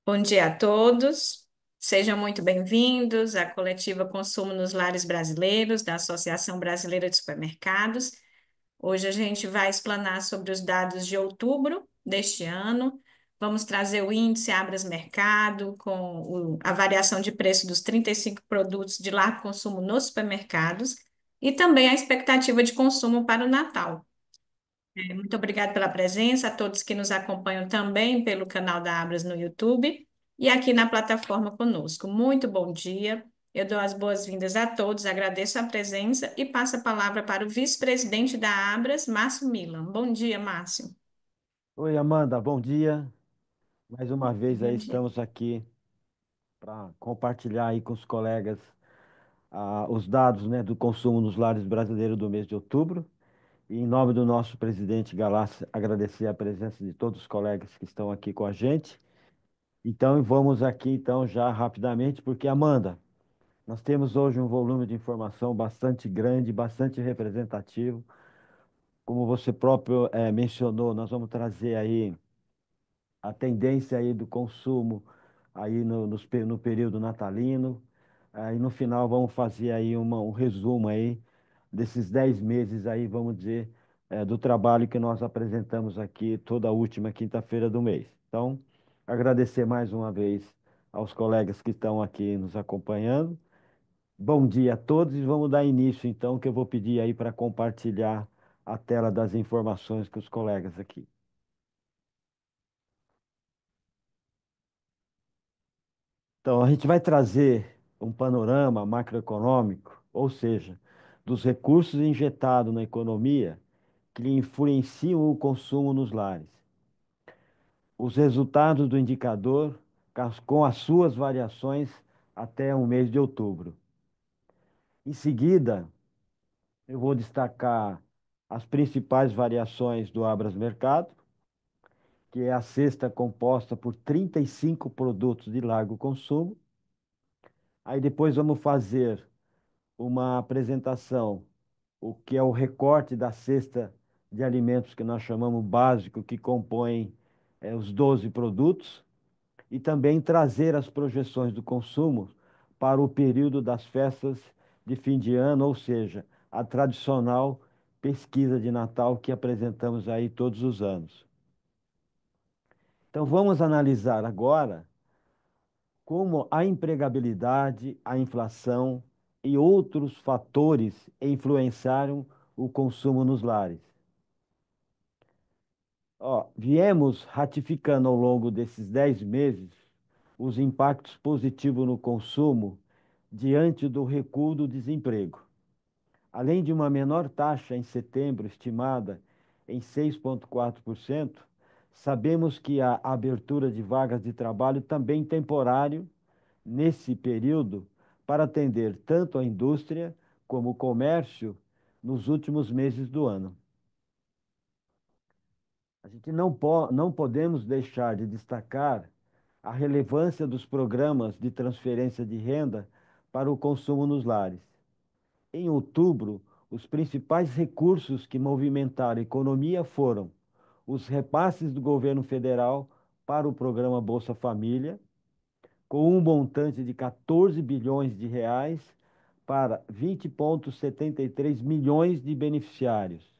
Bom dia a todos. Sejam muito bem-vindos à coletiva Consumo nos Lares Brasileiros, da Associação Brasileira de Supermercados. Hoje a gente vai explanar sobre os dados de outubro deste ano. Vamos trazer o índice Abras Mercado, com a variação de preço dos 35 produtos de largo consumo nos supermercados e também a expectativa de consumo para o Natal. Muito obrigada pela presença, a todos que nos acompanham também pelo canal da Abras no YouTube e aqui na plataforma conosco. Muito bom dia. Eu dou as boas-vindas a todos, agradeço a presença e passo a palavra para o vice-presidente da Abras, Márcio Milan. Bom dia, Márcio. Oi, Amanda, bom dia. Mais uma vez aí Bom dia. estamos aqui para compartilhar aí com os colegas os dados, né, do consumo nos lares brasileiros do mês de outubro. E em nome do nosso presidente Galassi, agradecer a presença de todos os colegas que estão aqui com a gente. Então, vamos aqui então já rapidamente, porque Amanda, nós temos hoje um volume de informação bastante grande, bastante representativo. Como você próprio mencionou, nós vamos trazer aí a tendência aí do consumo aí no período natalino. Aí no final vamos fazer aí um resumo aí desses 10 meses aí, vamos dizer, do trabalho que nós apresentamos aqui toda a última quinta-feira do mês. Então, agradecer mais uma vez aos colegas que estão aqui nos acompanhando. Bom dia a todos e vamos dar início então, que eu vou pedir aí para compartilhar a tela das informações com os colegas aqui. Então, a gente vai trazer um panorama macroeconômico, ou seja, dos recursos injetados na economia que influenciam o consumo nos lares. Os resultados do indicador com as suas variações até o mês de outubro. Em seguida, eu vou destacar as principais variações do Abras Mercado, que é a cesta composta por 35 produtos de largo consumo. Aí depois vamos fazer uma apresentação, o que é o recorte da cesta de alimentos que nós chamamos básico, que compõem os 12 produtos, e também trazer as projeções do consumo para o período das festas de fim de ano, ou seja, a tradicional pesquisa de Natal que apresentamos aí todos os anos. Então vamos analisar agora como a empregabilidade, a inflação e outros fatores influenciaram o consumo nos lares. Ó, viemos ratificando ao longo desses 10 meses os impactos positivos no consumo diante do recuo do desemprego. Além de uma menor taxa em setembro, estimada em 6,4%, sabemos que a abertura de vagas de trabalho também temporário nesse período para atender tanto a indústria como o comércio nos últimos meses do ano. A gente não podemos deixar de destacar a relevância dos programas de transferência de renda para o consumo nos lares. Em outubro, os principais recursos que movimentaram a economia foram os repasses do governo federal para o programa Bolsa Família, com um montante de 14 bilhões de reais para 20,73 milhões de beneficiários.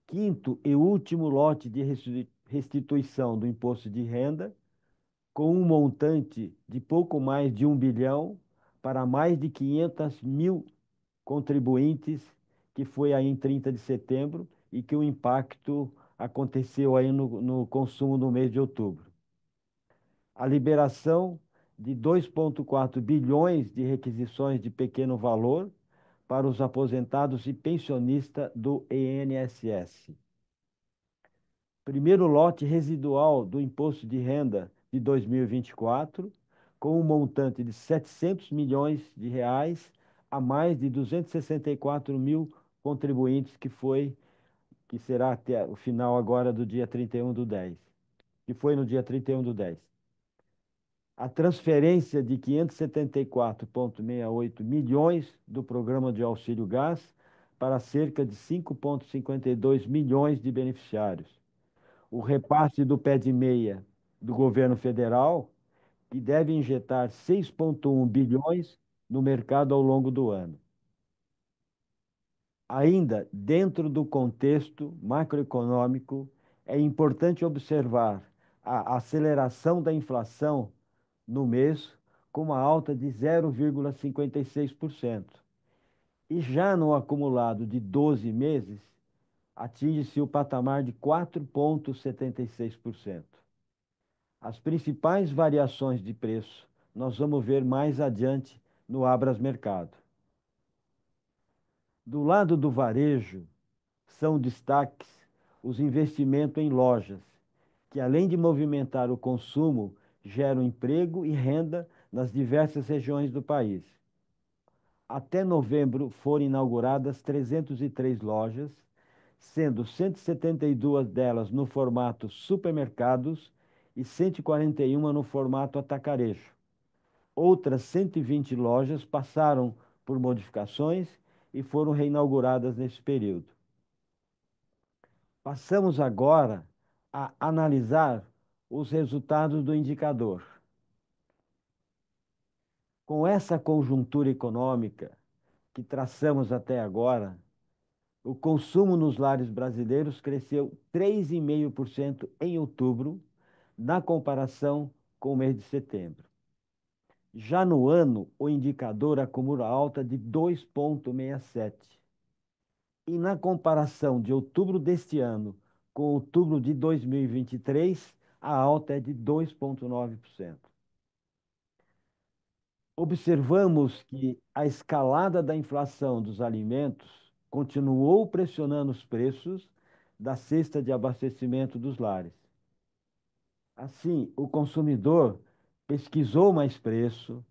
Quinto e último lote de restituição do imposto de renda, com um montante de pouco mais de 1 bilhão para mais de 500 mil contribuintes, que foi aí em 30 de setembro e que o impacto aconteceu aí no consumo no mês de outubro. A liberação de 2,4 bilhões de requisições de pequeno valor para os aposentados e pensionistas do INSS. Primeiro lote residual do imposto de renda de 2024, com um montante de 700 milhões de reais a mais de 264 mil contribuintes, que será até o final agora do dia 31 do 10, que foi no dia 31 do 10. A transferência de 574,68 milhões do programa de auxílio gás para cerca de 5,52 milhões de beneficiários. O repasse do pé de meia do governo federal, que deve injetar 6,1 bilhões no mercado ao longo do ano. Ainda dentro do contexto macroeconômico, é importante observar a aceleração da inflação no mês, com uma alta de 0,56%. E já no acumulado de 12 meses, atinge-se o patamar de 4,76%. As principais variações de preço nós vamos ver mais adiante no Abras Mercado. Do lado do varejo, são destaques os investimentos em lojas, que além de movimentar o consumo, geram emprego e renda nas diversas regiões do país. Até novembro foram inauguradas 303 lojas, sendo 172 delas no formato supermercados e 141 no formato atacarejo. Outras 120 lojas passaram por modificações e foram reinauguradas nesse período. Passamos agora a analisar os resultados do indicador. Com essa conjuntura econômica que traçamos até agora, o consumo nos lares brasileiros cresceu 3,5% em outubro, na comparação com o mês de setembro. Já no ano, o indicador acumula alta de 2,67. E na comparação de outubro deste ano com outubro de 2023, a alta é de 2,9%. Observamos que a escalada da inflação dos alimentos continuou pressionando os preços da cesta de abastecimento dos lares. Assim, o consumidor pesquisou mais preço,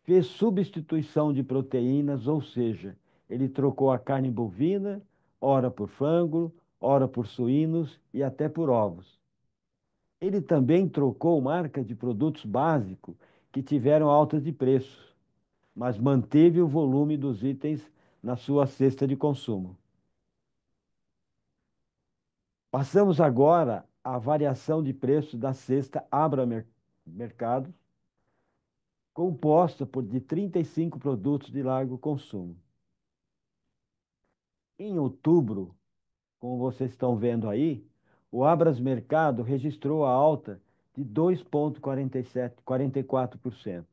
fez substituição de proteínas, ou seja, ele trocou a carne bovina, ora por frango, ora por suínos e até por ovos. Ele também trocou marca de produtos básicos que tiveram altas de preço, mas manteve o volume dos itens na sua cesta de consumo. Passamos agora à variação de preço da cesta Abra Mercado, composta por de 35 produtos de largo consumo. Em outubro, como vocês estão vendo aí, o Abras Mercado registrou a alta de 2,44%.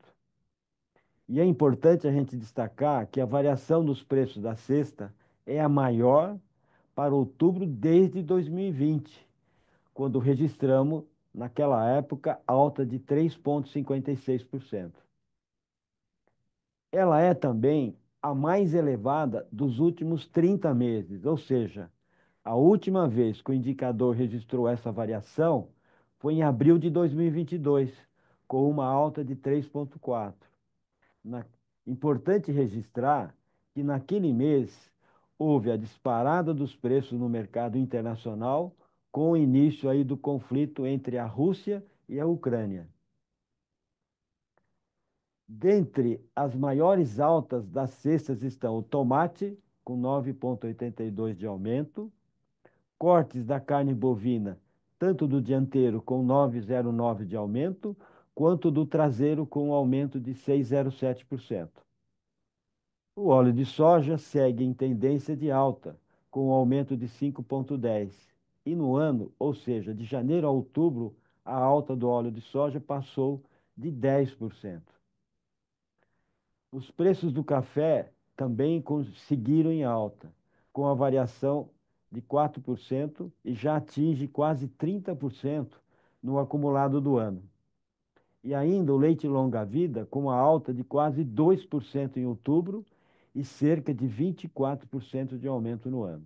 E é importante a gente destacar que a variação dos preços da cesta é a maior para outubro desde 2020, quando registramos, naquela época, alta de 3,56%. Ela é também a mais elevada dos últimos 30 meses, ou seja, a última vez que o indicador registrou essa variação foi em abril de 2022, com uma alta de 3,4%. Na- Importante registrar que naquele mês houve a disparada dos preços no mercado internacional com o início aí do conflito entre a Rússia e a Ucrânia. Dentre as maiores altas das cestas estão o tomate, com 9,82 de aumento, cortes da carne bovina, tanto do dianteiro com 9,09 de aumento, quanto do traseiro com um aumento de 6,07%. O óleo de soja segue em tendência de alta, com um aumento de 5,10. E no ano, ou seja, de janeiro a outubro, a alta do óleo de soja passou de 10%. Os preços do café também seguiram em alta, com a variação de 4% e já atinge quase 30% no acumulado do ano. E ainda o leite longa-vida, com uma alta de quase 2% em outubro e cerca de 24% de aumento no ano.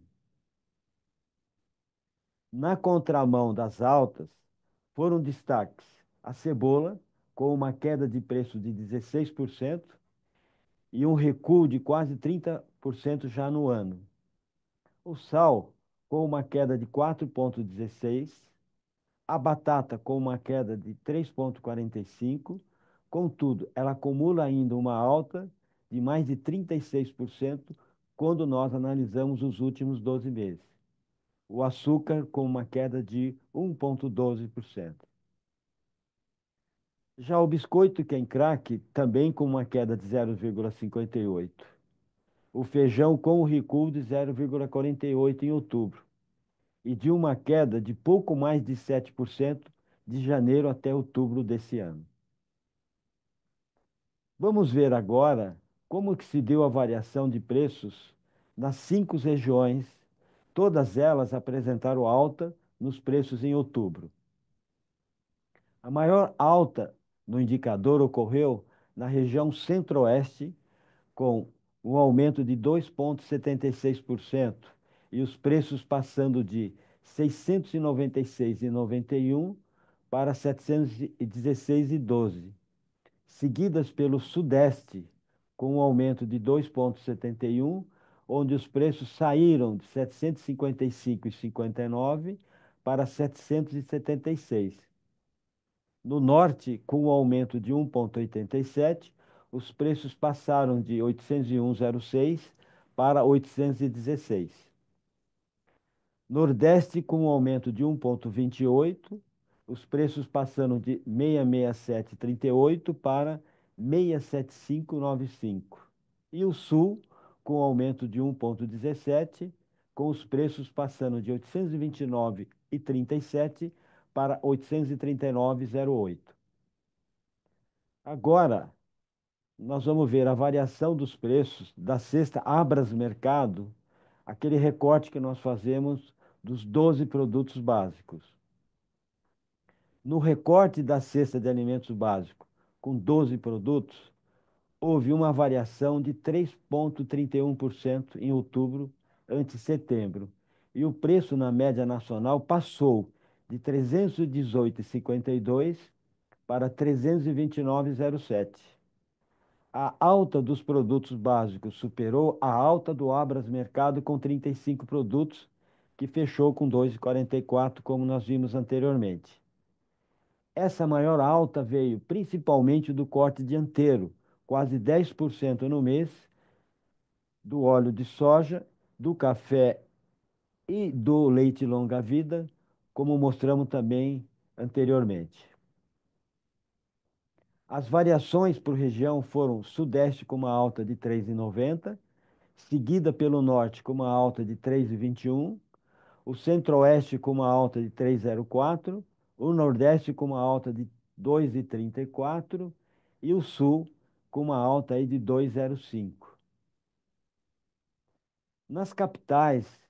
Na contramão das altas, foram destaques a cebola, com uma queda de preço de 16% e um recuo de quase 30% já no ano. O sal, com uma queda de 4,16%, a batata com uma queda de 3,45%, contudo, ela acumula ainda uma alta de mais de 36% quando nós analisamos os últimos 12 meses. O açúcar com uma queda de 1,12%. Já o biscoito quem craque também com uma queda de 0,58. O feijão com o recuo de 0,48 em outubro e de uma queda de pouco mais de 7% de janeiro até outubro desse ano. Vamos ver agora como que se deu a variação de preços nas 5 regiões. Todas elas apresentaram alta nos preços em outubro. A maior alta no indicador ocorreu na região centro-oeste, com um aumento de 2,76% e os preços passando de R$ 696,91 para R$ 716,12, seguidas pelo Sudeste, com um aumento de 2,71, onde os preços saíram de R$ 755,59 para R$ 776. No Norte, com um aumento de 1,87, os preços passaram de 801,06 para 816. Nordeste, com um aumento de 1,28, os preços passando de 667,38 para 675,95. E o Sul, com um aumento de 1,17, com os preços passando de 829,37 para 839,08. Agora, nós vamos ver a variação dos preços da cesta Abras Mercado, aquele recorte que nós fazemos dos 12 produtos básicos. No recorte da cesta de alimentos básicos, com 12 produtos, houve uma variação de 3,31% em outubro ante setembro, e o preço na média nacional passou de 318,52 para 329,07. A alta dos produtos básicos superou a alta do Abras Mercado com 35 produtos, que fechou com 2,44, como nós vimos anteriormente. Essa maior alta veio principalmente do corte dianteiro, quase 10% no mês, do óleo de soja, do café e do leite longa-vida, como mostramos também anteriormente. As variações por região foram Sudeste com uma alta de 3,90, seguida pelo Norte com uma alta de 3,21, o Centro-Oeste com uma alta de 3,04, o Nordeste com uma alta de 2,34 e o Sul com uma alta aí de 2,05. Nas capitais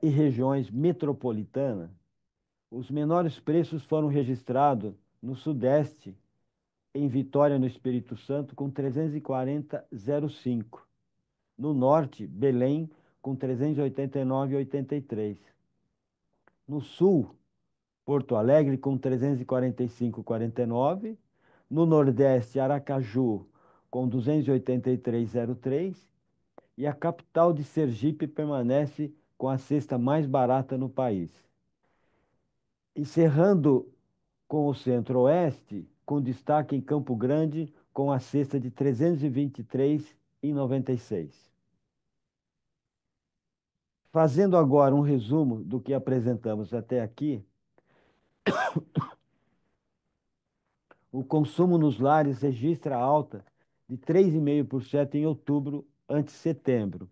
e regiões metropolitanas, os menores preços foram registrados no Sudeste, em Vitória, no Espírito Santo, com 340,05. No Norte, Belém, com 389,83. No Sul, Porto Alegre, com 345,49. No Nordeste, Aracaju, com 283,03. E a capital de Sergipe permanece com a cesta mais barata no país. Encerrando com o Centro-Oeste, com destaque em Campo Grande, com a cesta de 323,96. Fazendo agora um resumo do que apresentamos até aqui, o consumo nos lares registra alta de 3,5% em outubro ante setembro.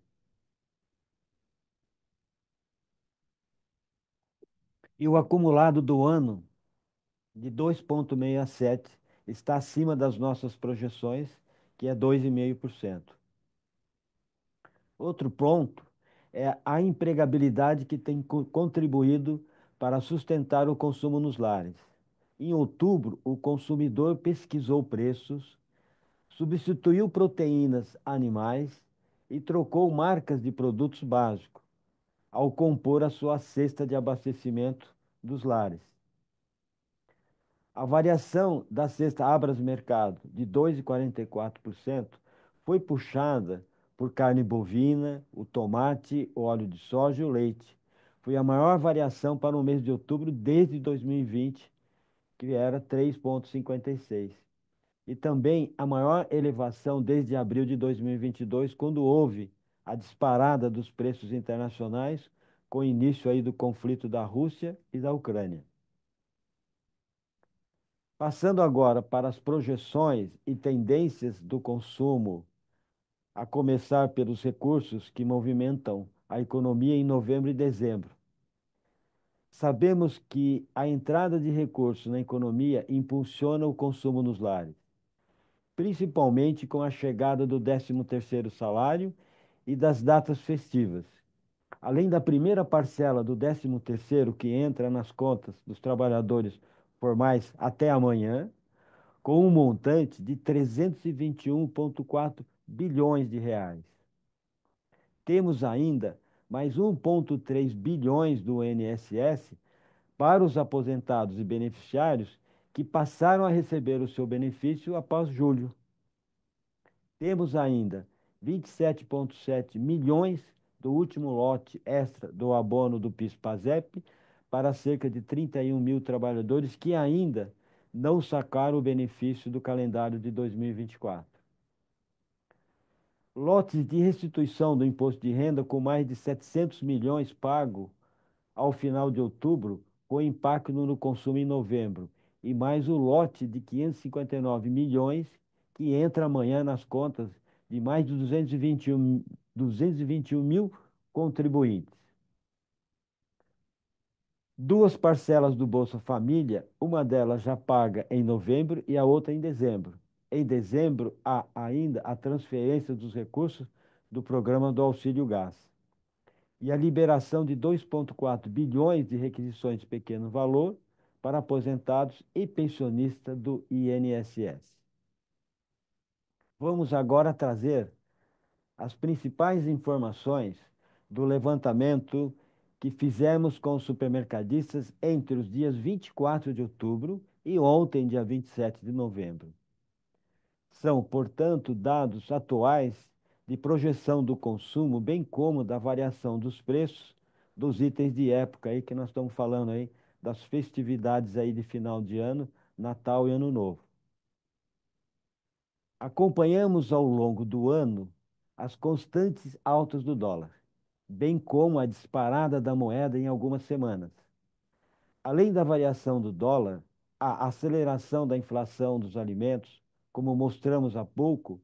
E o acumulado do ano de 2,67 está acima das nossas projeções, que é 2,5%. Outro ponto é a empregabilidade que tem contribuído para sustentar o consumo nos lares. Em outubro, o consumidor pesquisou preços, substituiu proteínas animais e trocou marcas de produtos básicos ao compor a sua cesta de abastecimento dos lares. A variação da cesta Abras Mercado de 2,44% foi puxada por carne bovina, o tomate, o óleo de soja e o leite. Foi a maior variação para o mês de outubro desde 2020, que era 3,56. E também a maior elevação desde abril de 2022, quando houve a disparada dos preços internacionais com o início aí do conflito da Rússia e da Ucrânia. Passando agora para as projeções e tendências do consumo, a começar pelos recursos que movimentam a economia em novembro e dezembro. Sabemos que a entrada de recursos na economia impulsiona o consumo nos lares, principalmente com a chegada do 13º salário e das datas festivas. Além da primeira parcela do 13º que entra nas contas dos trabalhadores formais até amanhã, com um montante de 321,4 bilhões de reais. Temos ainda mais 1,3 bilhões do INSS para os aposentados e beneficiários que passaram a receber o seu benefício após julho. Temos ainda 27,7 milhões do último lote extra do abono do PIS/PASEP para cerca de 31 mil trabalhadores que ainda não sacaram o benefício do calendário de 2024. Lotes de restituição do imposto de renda com mais de 700 milhões pago ao final de outubro, com impacto no consumo em novembro, e mais o lote de 559 milhões que entra amanhã nas contas de mais de 221 mil contribuintes. Duas parcelas do Bolsa Família, uma delas já paga em novembro e a outra em dezembro. Em dezembro, há ainda a transferência dos recursos do programa do Auxílio Gás e a liberação de 2,4 bilhões de requisições de pequeno valor para aposentados e pensionistas do INSS. Vamos agora trazer as principais informações do levantamento que fizemos com os supermercadistas entre os dias 24 de outubro e ontem, dia 27 de novembro. São, portanto, dados atuais de projeção do consumo, bem como da variação dos preços dos itens de época aí que nós estamos falando aí das festividades aí de final de ano, Natal e Ano Novo. Acompanhamos ao longo do ano as constantes altas do dólar, bem como a disparada da moeda em algumas semanas. Além da variação do dólar, a aceleração da inflação dos alimentos, como mostramos há pouco,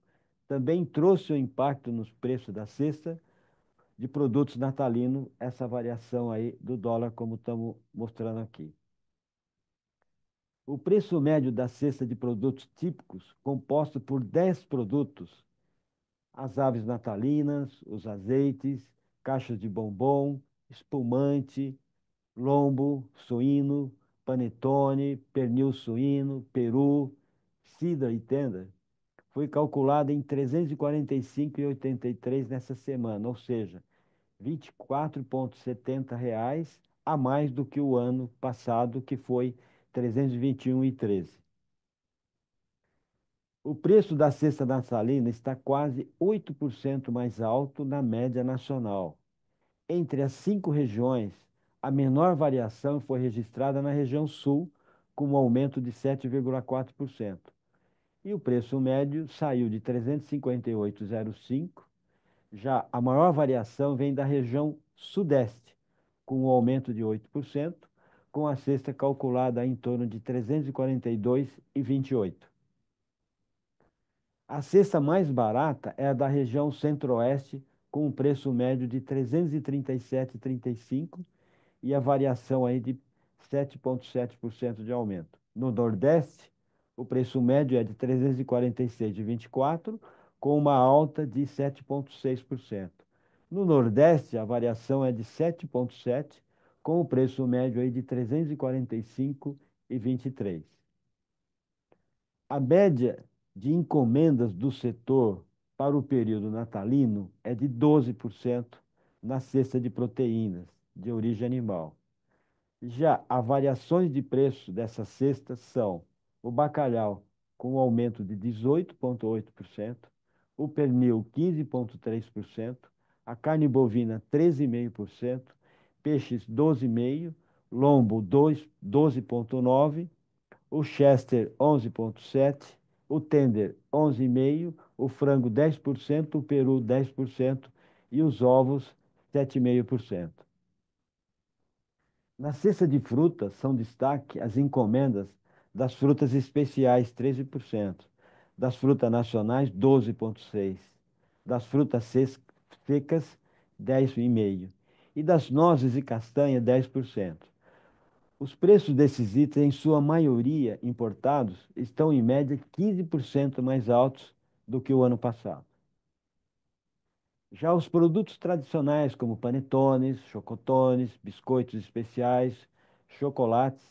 também trouxe o impacto nos preços da cesta de produtos natalinos, essa variação aí do dólar, como estamos mostrando aqui. O preço médio da cesta de produtos típicos, composto por 10 produtos, as aves natalinas, os azeites, caixas de bombom, espumante, lombo suíno, panetone, pernil suíno, peru, cidra e tenda, foi calculada em 345,83 nessa semana, ou seja, R$ 24,70 a mais do que o ano passado, que foi 321,13. O preço da cesta natalina está quase 8% mais alto na média nacional. Entre as 5 regiões, a menor variação foi registrada na região sul, com um aumento de 7,4%. E o preço médio saiu de 358,05. Já a maior variação vem da região sudeste, com um aumento de 8%, com a cesta calculada em torno de 342,28. A cesta mais barata é a da região centro-oeste, com um preço médio de 337,35 e a variação aí de 7,7% de aumento. No Nordeste, o preço médio é de 346,24, com uma alta de 7,6%. No Nordeste, a variação é de 7,7, com o preço médio aí de 345,23. A média de encomendas do setor para o período natalino é de 12% na cesta de proteínas de origem animal. Já as variações de preço dessa cesta são o bacalhau com um aumento de 18,8%, o pernil 15,3%, a carne bovina 13,5%, peixes 12,5%, lombo 12,9%, o chester 11,7%, o tender 11,5%, o frango 10%, o peru 10% e os ovos 7,5%. Na cesta de frutas são destaque as encomendas das frutas especiais 13%, das frutas nacionais 12,6%, das frutas secas 10,5% e das nozes e castanha 10%. Os preços desses itens, em sua maioria importados, estão em média 15% mais altos do que o ano passado. Já os produtos tradicionais, como panetones, chocotones, biscoitos especiais, chocolates,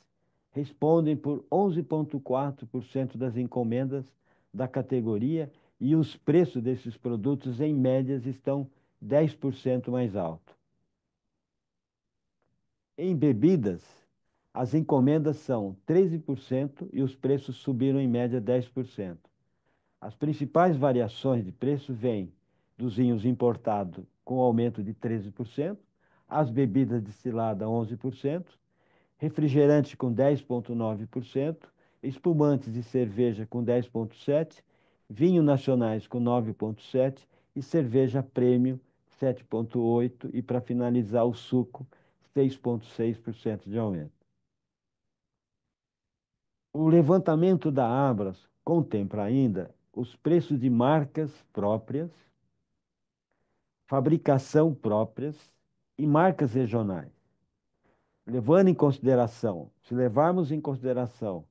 respondem por 11,4% das encomendas da categoria e os preços desses produtos, em médias, estão 10% mais altos. Em bebidas, as encomendas são 13% e os preços subiram em média 10%. As principais variações de preço vêm dos vinhos importados com aumento de 13%, as bebidas destiladas 11%, refrigerante com 10,9%, espumantes e cerveja com 10,7%, vinhos nacionais com 9,7% e cerveja premium 7,8% e para finalizar o suco 6,6% de aumento. O levantamento da Abras contempla ainda os preços de marcas próprias, fabricação próprias e marcas regionais. Levando em consideração, se levarmos em consideração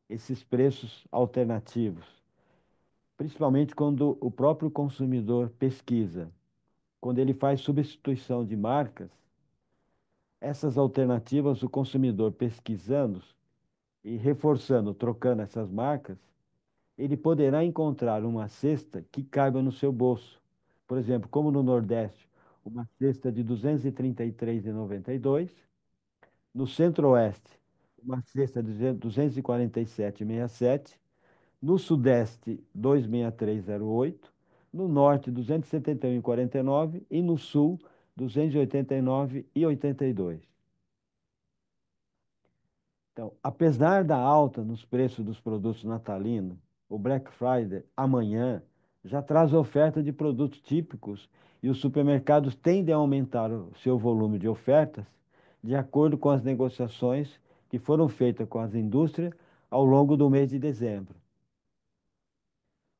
esses preços alternativos, principalmente quando o próprio consumidor pesquisa, quando ele faz substituição de marcas, essas alternativas, o consumidor pesquisando e reforçando, trocando essas marcas, ele poderá encontrar uma cesta que caiba no seu bolso. Por exemplo, como no Nordeste, uma cesta de R$ 233,92. No Centro-Oeste, uma cesta de 247,67. No Sudeste, 263,08. No Norte, 271,49. E no Sul, 289,82. Então, apesar da alta nos preços dos produtos natalinos, o Black Friday amanhã já traz oferta de produtos típicos e os supermercados tendem a aumentar o seu volume de ofertas de acordo com as negociações que foram feitas com as indústrias ao longo do mês de dezembro.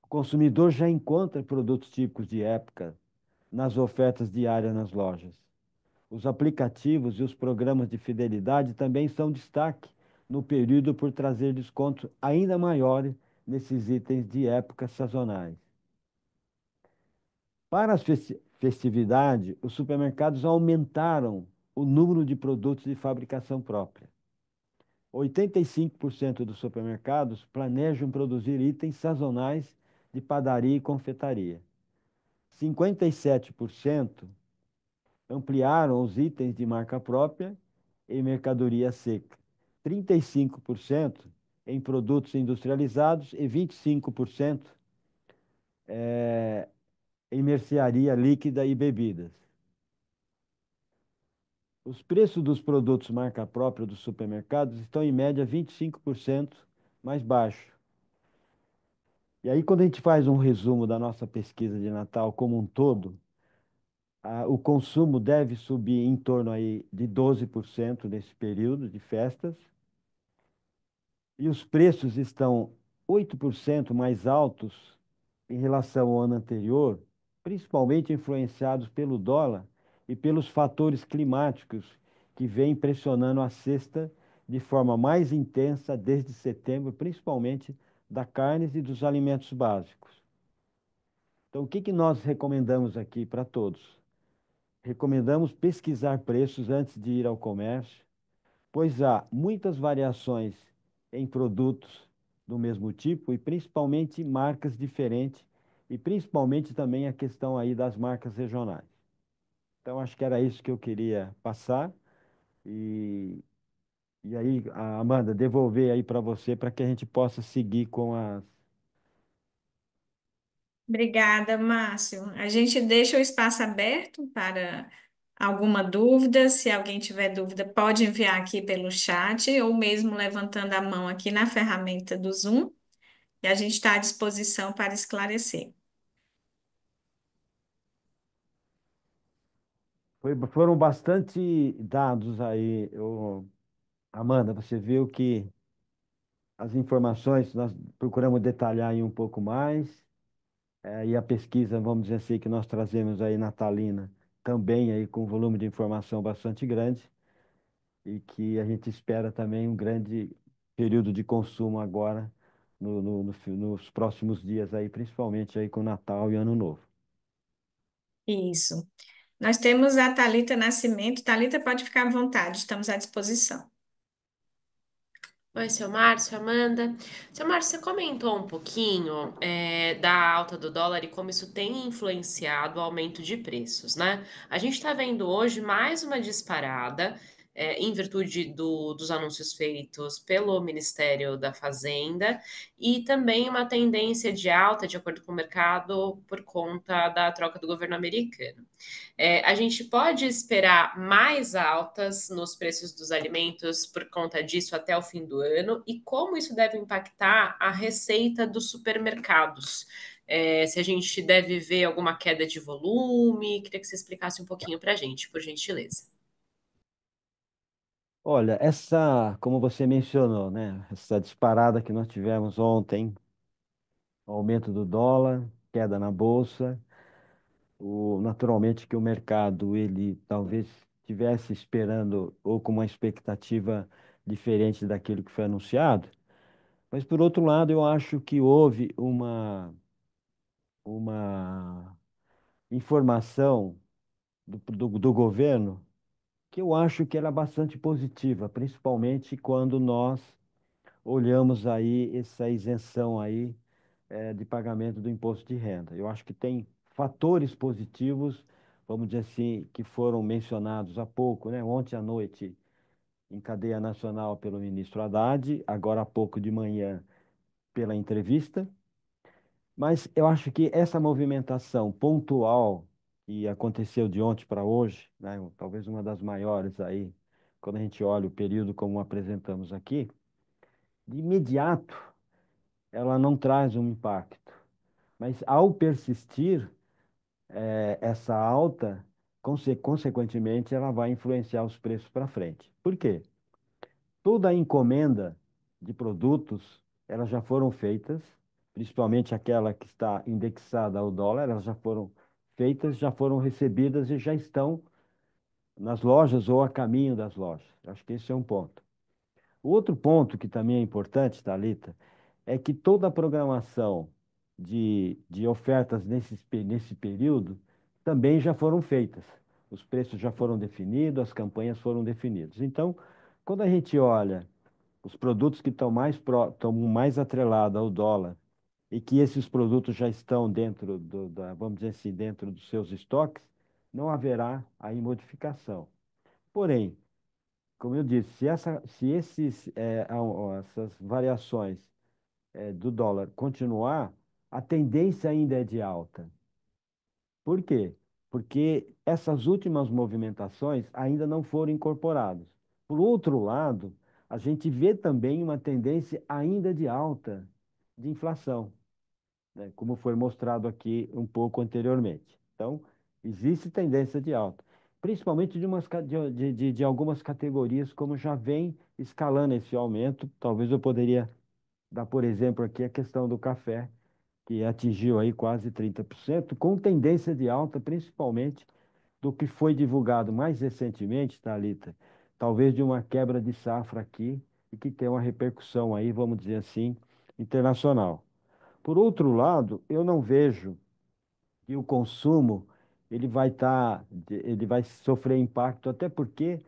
O consumidor já encontra produtos típicos de época nas ofertas diárias nas lojas. Os aplicativos e os programas de fidelidade também são destaque no período por trazer descontos ainda maiores nesses itens de época sazonais. Para as festividades, os supermercados aumentaram o número de produtos de fabricação própria. 85% dos supermercados planejam produzir itens sazonais de padaria e confeitaria. 57% ampliaram os itens de marca própria em mercadoria seca, 35% em produtos industrializados e 25% em mercearia líquida e bebidas. Os preços dos produtos marca própria dos supermercados estão em média 25% mais baixos. E aí, quando a gente faz um resumo da nossa pesquisa de Natal como um todo, o consumo deve subir em torno aí de 12% nesse período de festas. E os preços estão 8% mais altos em relação ao ano anterior, principalmente influenciados pelo dólar e pelos fatores climáticos que vêm pressionando a cesta de forma mais intensa desde setembro, principalmente da carne e dos alimentos básicos. Então, o que que nós recomendamos aqui para todos? Recomendamos pesquisar preços antes de ir ao comércio, pois há muitas variações em produtos do mesmo tipo e principalmente marcas diferentes e principalmente também a questão aí das marcas regionais. Então, acho que era isso que eu queria passar e, e aí, Amanda, devolver aí para você para que a gente possa seguir com as... Obrigada, Márcio. A gente deixa o espaço aberto para alguma dúvida. Se alguém tiver dúvida, pode enviar aqui pelo chat ou mesmo levantando a mão aqui na ferramenta do Zoom, e a gente está à disposição para esclarecer. Foram bastante dados aí, Amanda, você viu que as informações nós procuramos detalhar aí um pouco mais, e a pesquisa, vamos dizer assim, que nós trazemos aí natalina, também aí com um volume de informação bastante grande, e que a gente espera também um grande período de consumo agora nos próximos dias aí, principalmente aí com Natal e Ano Novo. Isso. Nós temos a Thalita Nascimento. Thalita, pode ficar à vontade, estamos à disposição. Oi, seu Márcio, Amanda. Seu Márcio, você comentou um pouquinho, da alta do dólar e como isso tem influenciado o aumento de preços, né? A gente está vendo hoje mais uma disparada, em virtude dos anúncios feitos pelo Ministério da Fazenda e também uma tendência de alta, de acordo com o mercado, por conta da troca do governo americano. A gente pode esperar mais altas nos preços dos alimentos por conta disso até o fim do ano e como isso deve impactar a receita dos supermercados. Se a gente deve ver alguma queda de volume, queria que você explicasse um pouquinho para a gente, por gentileza. Olha, como você mencionou, né? Essa disparada que nós tivemos ontem, aumento do dólar, queda na bolsa, naturalmente que o mercado ele talvez estivesse esperando ou com uma expectativa diferente daquilo que foi anunciado, mas por outro lado eu acho que houve uma informação do governo que eu acho que era bastante positiva, principalmente quando nós olhamos aí essa isenção aí de pagamento do imposto de renda. Eu acho que tem fatores positivos, vamos dizer assim, que foram mencionados há pouco, né? Ontem à noite, em cadeia nacional pelo ministro Haddad, agora há pouco de manhã pela entrevista. Mas eu acho que essa movimentação pontual que aconteceu de ontem para hoje, né? Talvez uma das maiores aí, quando a gente olha o período como apresentamos aqui, de imediato ela não traz um impacto. Mas ao persistir, essa alta, consequentemente, ela vai influenciar os preços para frente. Por quê? Toda a encomenda de produtos, elas já foram feitas, principalmente aquela que está indexada ao dólar, elas já foram feitas, já foram recebidas e já estão nas lojas ou a caminho das lojas. Acho que esse é um ponto. O outro ponto que também é importante, Thalita, é que toda a programação de ofertas nesse período também já foram feitas. Os preços já foram definidos, as campanhas foram definidas. Então, quando a gente olha os produtos que estão mais atrelados ao dólar e que esses produtos já estão dentro vamos dizer assim, dentro dos seus estoques, não haverá aí modificação. Porém, como eu disse, se essas variações do dólar continuar, a tendência ainda é de alta. Por quê? Porque essas últimas movimentações ainda não foram incorporadas. Por outro lado, a gente vê também uma tendência ainda de alta de inflação, né? Como foi mostrado aqui um pouco anteriormente. Então, existe tendência de alta, principalmente de algumas categorias, como já vem escalando esse aumento. Talvez eu poderia dar, por exemplo, aqui a questão do café, que atingiu aí quase 30%, com tendência de alta, principalmente do que foi divulgado mais recentemente, Thalita, talvez de uma quebra de safra aqui e que tem uma repercussão aí, vamos dizer assim, internacional. Por outro lado, eu não vejo que o consumo ele vai sofrer impacto, até porque,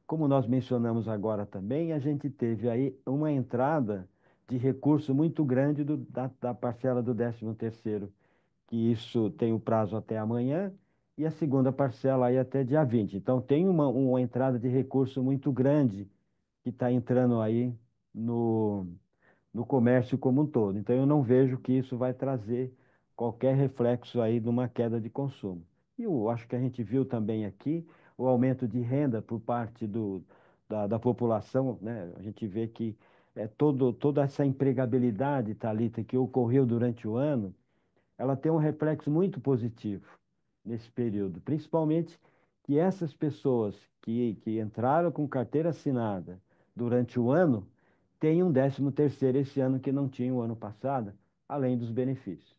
como nós mencionamos agora também, a gente teve aí uma entrada de recurso muito grande da parcela do 13º, que isso tem o prazo até amanhã, e a segunda parcela aí até dia 20. Então, tem uma entrada de recurso muito grande que está entrando aí no no comércio como um todo. Então, eu não vejo que isso vai trazer qualquer reflexo aí de uma queda de consumo. E eu acho que a gente viu também aqui o aumento de renda por parte da população, né? A gente vê que toda essa empregabilidade, Thalita, que ocorreu durante o ano, ela tem um reflexo muito positivo nesse período, principalmente que essas pessoas que entraram com carteira assinada durante o ano, tem um 13º esse ano que não tinha o ano passado, além dos benefícios.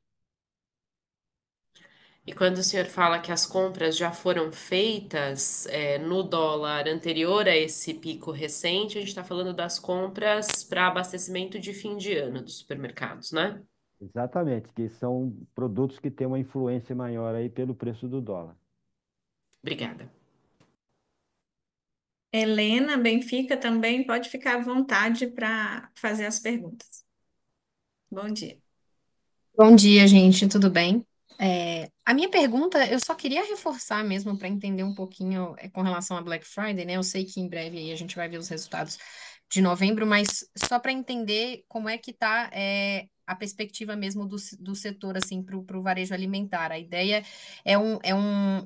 E quando o senhor fala que as compras já foram feitas, no dólar anterior a esse pico recente, a gente está falando das compras para abastecimento de fim de ano dos supermercados, né? Exatamente, que são produtos que têm uma influência maior aí pelo preço do dólar. Obrigada. Helena, Benfica também pode ficar à vontade para fazer as perguntas. Bom dia. Bom dia, gente, tudo bem? A minha pergunta, eu só queria reforçar mesmo para entender um pouquinho com relação a Black Friday, né? Eu sei que em breve aí a gente vai ver os resultados de novembro, mas só para entender como é que está a perspectiva mesmo do setor assim para o varejo alimentar. A ideia é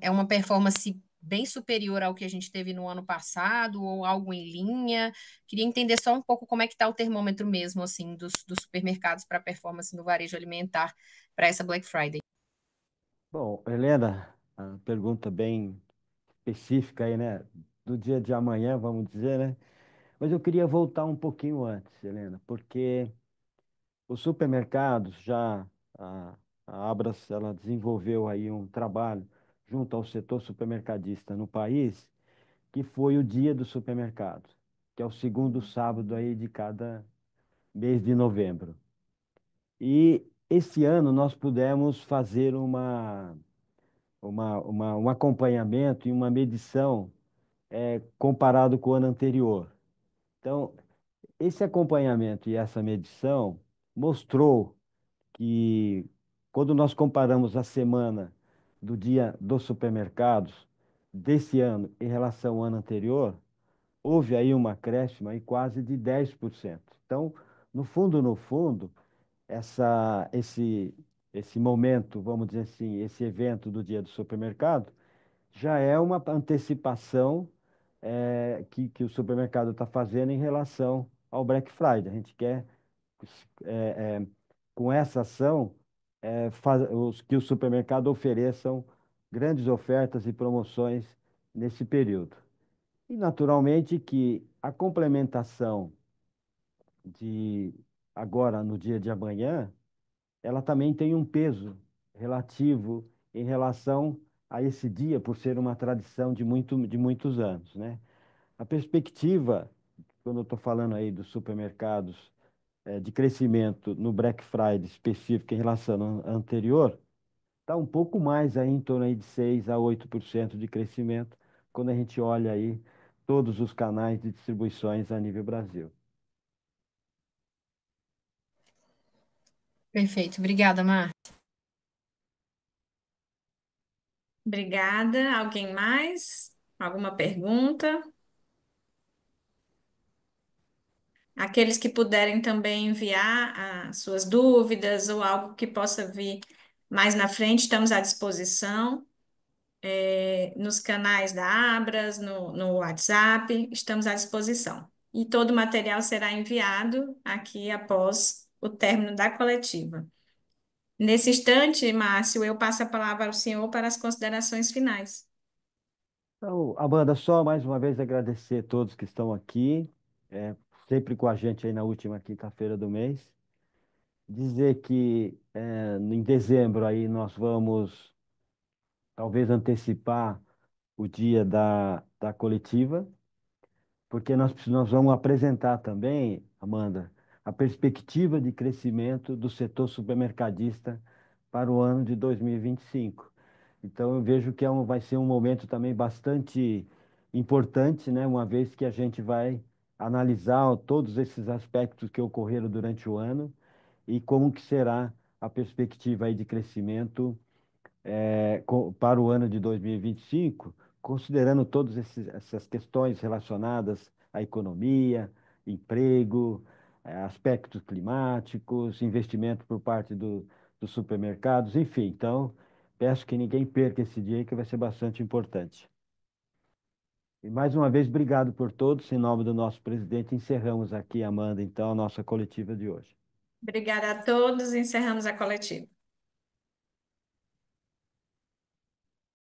uma performance bem superior ao que a gente teve no ano passado ou algo em linha. Queria entender só um pouco como é que está o termômetro mesmo, assim, dos supermercados para a performance no varejo alimentar para essa Black Friday. Bom, Helena, a pergunta bem específica aí, né? Do dia de amanhã, vamos dizer, né? Mas eu queria voltar um pouquinho antes, Helena, porque os supermercados já, a, a Abras, ela desenvolveu aí um trabalho junto ao setor supermercadista no país, que foi o Dia do Supermercado, que é o segundo sábado aí de cada mês de novembro. E esse ano nós pudemos fazer um acompanhamento e uma medição comparado com o ano anterior. Então, esse acompanhamento e essa medição mostrou que quando nós comparamos a semana do Dia dos Supermercados desse ano em relação ao ano anterior, houve aí uma acréscimo aí quase de 10%. Então, no fundo, esse momento, vamos dizer assim, esse evento do Dia do Supermercado, já é uma antecipação que o supermercado está fazendo em relação ao Black Friday. A gente quer, é, é, com essa ação, que o supermercado ofereçam grandes ofertas e promoções nesse período. E, naturalmente, que a complementação de agora, no dia de amanhã, ela também tem um peso relativo em relação a esse dia, por ser uma tradição de muitos anos, né? A perspectiva, quando eu estou falando aí dos supermercados, de crescimento no Black Friday específico em relação ao ano anterior, está um pouco mais aí, em torno aí de 6 a 8% de crescimento, quando a gente olha aí todos os canais de distribuições a nível Brasil. Perfeito, obrigada, Mar. Obrigada. Alguém mais? Alguma pergunta? Aqueles que puderem também enviar as suas dúvidas ou algo que possa vir mais na frente, estamos à disposição. Nos canais da Abras, no WhatsApp, estamos à disposição. E todo o material será enviado aqui após o término da coletiva. Nesse instante, Márcio, eu passo a palavra ao senhor para as considerações finais. Então, Amanda, só mais uma vez agradecer a todos que estão aqui, é, sempre com a gente aí na última quinta-feira do mês. Dizer que em dezembro aí nós vamos talvez antecipar o dia da coletiva, porque nós vamos apresentar também, Amanda, a perspectiva de crescimento do setor supermercadista para o ano de 2025. Então, eu vejo que vai ser um momento também bastante importante, né? Uma vez que a gente vai analisar todos esses aspectos que ocorreram durante o ano e como que será a perspectiva aí de crescimento para o ano de 2025, considerando todas essas questões relacionadas à economia, emprego, aspectos climáticos, investimento por parte dos supermercados, enfim. Então, peço que ninguém perca esse dia aí, que vai ser bastante importante. E mais uma vez, obrigado por todos. Em nome do nosso presidente, encerramos aqui, Amanda, então, a nossa coletiva de hoje. Obrigada a todos, encerramos a coletiva.